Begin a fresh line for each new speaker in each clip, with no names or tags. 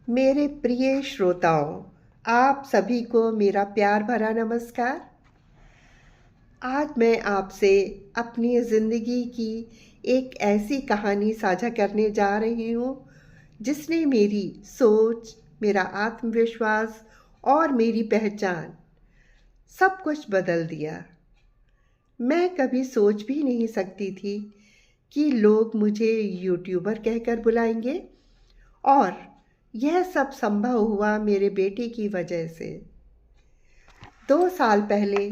मेरे प्रिय श्रोताओं, आप सभी को मेरा प्यार भरा नमस्कार। आज मैं आपसे अपनी ज़िंदगी की एक ऐसी कहानी साझा करने जा रही हूँ जिसने मेरी सोच, मेरा आत्मविश्वास और मेरी पहचान सब कुछ बदल दिया। मैं कभी सोच भी नहीं सकती थी कि लोग मुझे यूट्यूबर कहकर बुलाएंगे, और यह सब संभव हुआ मेरे बेटे की वजह से। 2 साल पहले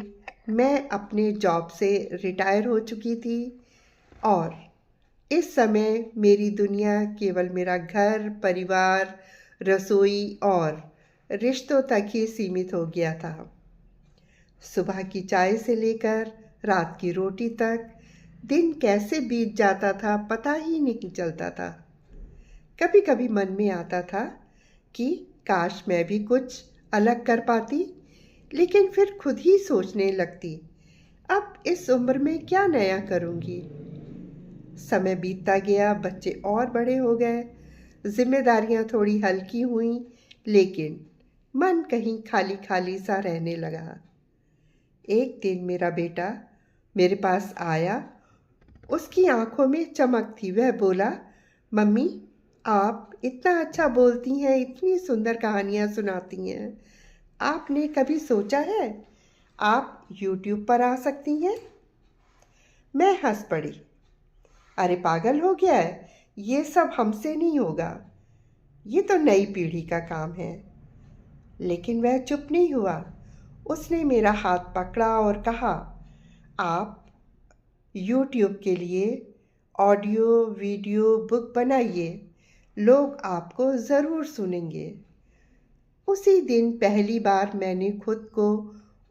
मैं अपने जॉब से रिटायर हो चुकी थी, और इस समय मेरी दुनिया केवल मेरा घर, परिवार, रसोई और रिश्तों तक ही सीमित हो गया था। सुबह की चाय से लेकर रात की रोटी तक दिन कैसे बीत जाता था पता ही नहीं चलता था। कभी कभी मन में आता था कि काश मैं भी कुछ अलग कर पाती, लेकिन फिर खुद ही सोचने लगती, अब इस उम्र में क्या नया करूँगी। समय बीतता गया, बच्चे और बड़े हो गए, जिम्मेदारियां थोड़ी हल्की हुई, लेकिन मन कहीं खाली खाली सा रहने लगा। एक दिन मेरा बेटा मेरे पास आया। उसकी आंखों में चमक थी। वह बोला, मम्मी, आप इतना अच्छा बोलती हैं, इतनी सुंदर कहानियाँ सुनाती हैं, आपने कभी सोचा है आप यूट्यूब पर आ सकती हैं? मैं हंस पड़ी। अरे पागल हो गया है, ये सब हमसे नहीं होगा, ये तो नई पीढ़ी का काम है। लेकिन वह चुप नहीं हुआ। उसने मेरा हाथ पकड़ा और कहा, आप यूट्यूब के लिए ऑडियो वीडियो बुक बनाइए, लोग आपको ज़रूर सुनेंगे। उसी दिन पहली बार मैंने खुद को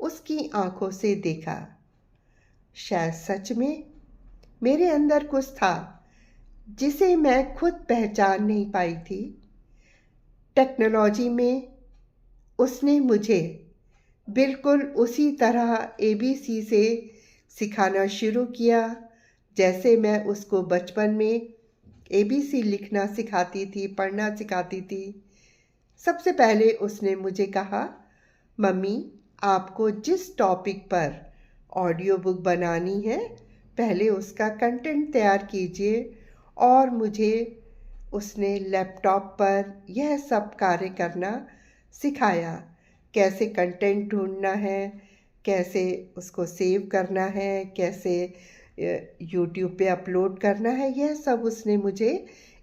उसकी आंखों से देखा। शायद सच में मेरे अंदर कुछ था जिसे मैं खुद पहचान नहीं पाई थी। टेक्नोलॉजी में उसने मुझे बिल्कुल उसी तरह एबीसी से सिखाना शुरू किया, जैसे मैं उसको बचपन में एबीसी लिखना सिखाती थी, पढ़ना सिखाती थी। सबसे पहले उसने मुझे कहा, मम्मी, आपको जिस टॉपिक पर ऑडियो बुक बनानी है, पहले उसका कंटेंट तैयार कीजिए। और मुझे उसने लैपटॉप पर यह सब कार्य करना सिखाया। कैसे कंटेंट ढूंढना है, कैसे उसको सेव करना है, कैसे यूट्यूब पे अपलोड करना है, यह सब उसने मुझे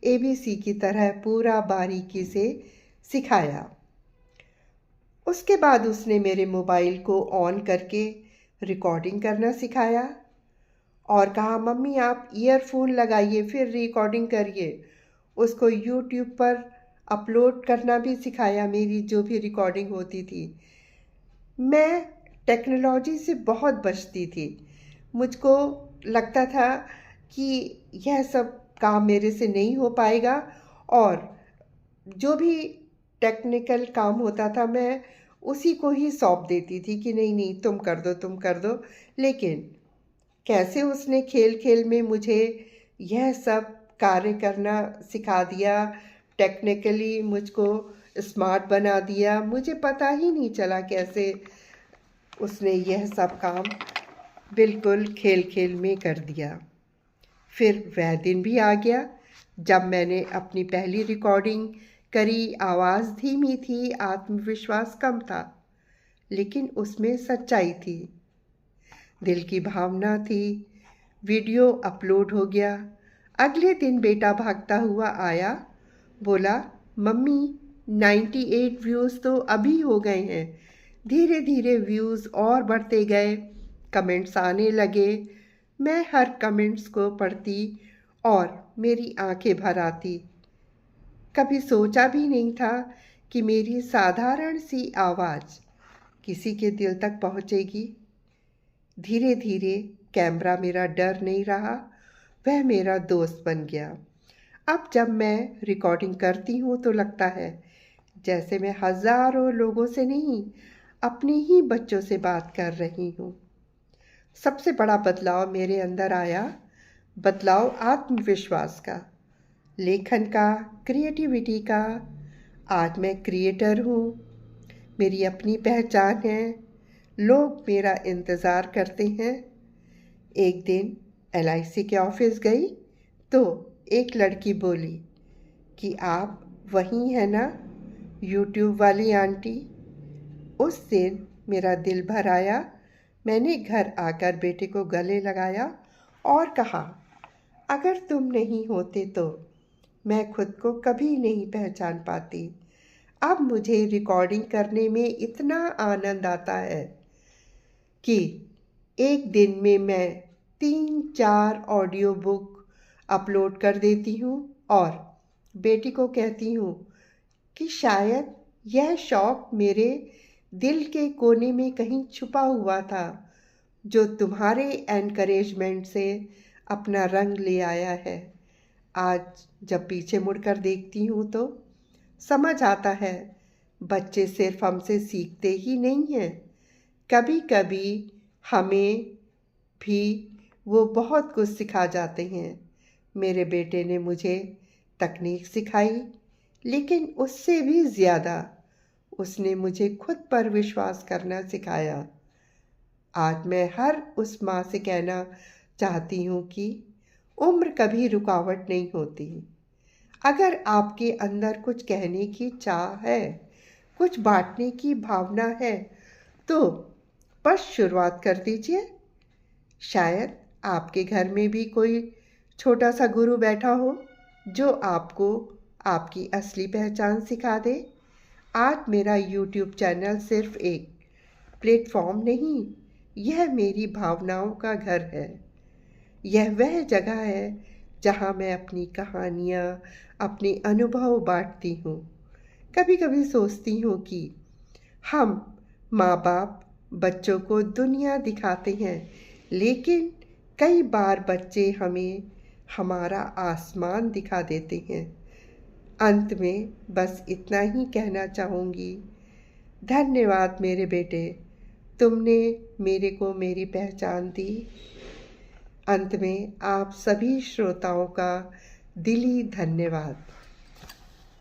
एबीसी की तरह पूरा बारीकी से सिखाया। उसके बाद उसने मेरे मोबाइल को ऑन करके रिकॉर्डिंग करना सिखाया और कहा, मम्मी आप ईयरफोन लगाइए फिर रिकॉर्डिंग करिए। उसको यूट्यूब पर अपलोड करना भी सिखाया, मेरी जो भी रिकॉर्डिंग होती थी। मैं टेक्नोलॉजी से बहुत बचती थी। मुझको लगता था कि यह सब काम मेरे से नहीं हो पाएगा, और जो भी टेक्निकल काम होता था मैं उसी को ही सौंप देती थी कि नहीं नहीं तुम कर दो, तुम कर दो। लेकिन कैसे उसने खेल खेल में मुझे यह सब कार्य करना सिखा दिया, टेक्निकली मुझको स्मार्ट बना दिया, मुझे पता ही नहीं चला कैसे उसने यह सब काम बिल्कुल खेल खेल में कर दिया। फिर वह दिन भी आ गया जब मैंने अपनी पहली रिकॉर्डिंग करी। आवाज़ धीमी थी, आत्मविश्वास कम था, लेकिन उसमें सच्चाई थी, दिल की भावना थी। वीडियो अपलोड हो गया। अगले दिन बेटा भागता हुआ आया, बोला, मम्मी 98 व्यूज़ तो अभी हो गए हैं। धीरे धीरे व्यूज़ और बढ़ते गए, कमेंट्स आने लगे। मैं हर कमेंट्स को पढ़ती और मेरी आंखें भर आती। कभी सोचा भी नहीं था कि मेरी साधारण सी आवाज़ किसी के दिल तक पहुंचेगी। धीरे धीरे कैमरा मेरा डर नहीं रहा, वह मेरा दोस्त बन गया। अब जब मैं रिकॉर्डिंग करती हूँ तो लगता है जैसे मैं हज़ारों लोगों से नहीं, अपने ही बच्चों से बात कर रही हूँ। सबसे बड़ा बदलाव मेरे अंदर आया, बदलाव आत्मविश्वास का, लेखन का, क्रिएटिविटी का। आज मैं क्रिएटर हूँ, मेरी अपनी पहचान है, लोग मेरा इंतज़ार करते हैं। एक दिन LIC के ऑफिस गई तो एक लड़की बोली कि आप वही हैं ना, यूट्यूब वाली आंटी। उस दिन मेरा दिल भर आया। मैंने घर आकर बेटे को गले लगाया और कहा, अगर तुम नहीं होते तो मैं खुद को कभी नहीं पहचान पाती। अब मुझे रिकॉर्डिंग करने में इतना आनंद आता है कि एक दिन में मैं 3-4 ऑडियो बुक अपलोड कर देती हूँ और बेटी को कहती हूँ कि शायद यह शौक मेरे दिल के कोने में कहीं छुपा हुआ था, जो तुम्हारे एनकरेजमेंट से अपना रंग ले आया है। आज जब पीछे मुड़कर देखती हूँ तो समझ आता है, बच्चे सिर्फ हमसे सीखते ही नहीं हैं, कभी कभी हमें भी वो बहुत कुछ सिखा जाते हैं। मेरे बेटे ने मुझे तकनीक सिखाई, लेकिन उससे भी ज़्यादा उसने मुझे खुद पर विश्वास करना सिखाया। आज मैं हर उस माँ से कहना चाहती हूँ कि उम्र कभी रुकावट नहीं होती। अगर आपके अंदर कुछ कहने की चाह है, कुछ बांटने की भावना है, तो बस शुरुआत कर दीजिए। शायद आपके घर में भी कोई छोटा सा गुरु बैठा हो जो आपको आपकी असली पहचान सिखा दे। आज मेरा YouTube चैनल सिर्फ एक प्लेटफॉर्म नहीं, यह मेरी भावनाओं का घर है। यह वह जगह है जहाँ मैं अपनी कहानियाँ, अपने अनुभव बांटती हूँ। कभी कभी सोचती हूँ कि हम माँ बाप बच्चों को दुनिया दिखाते हैं, लेकिन कई बार बच्चे हमें हमारा आसमान दिखा देते हैं। अंत में बस इतना ही कहना चाहूँगी, धन्यवाद मेरे बेटे, तुमने मेरे को मेरी पहचान दी। अंत में आप सभी श्रोताओं का दिली धन्यवाद।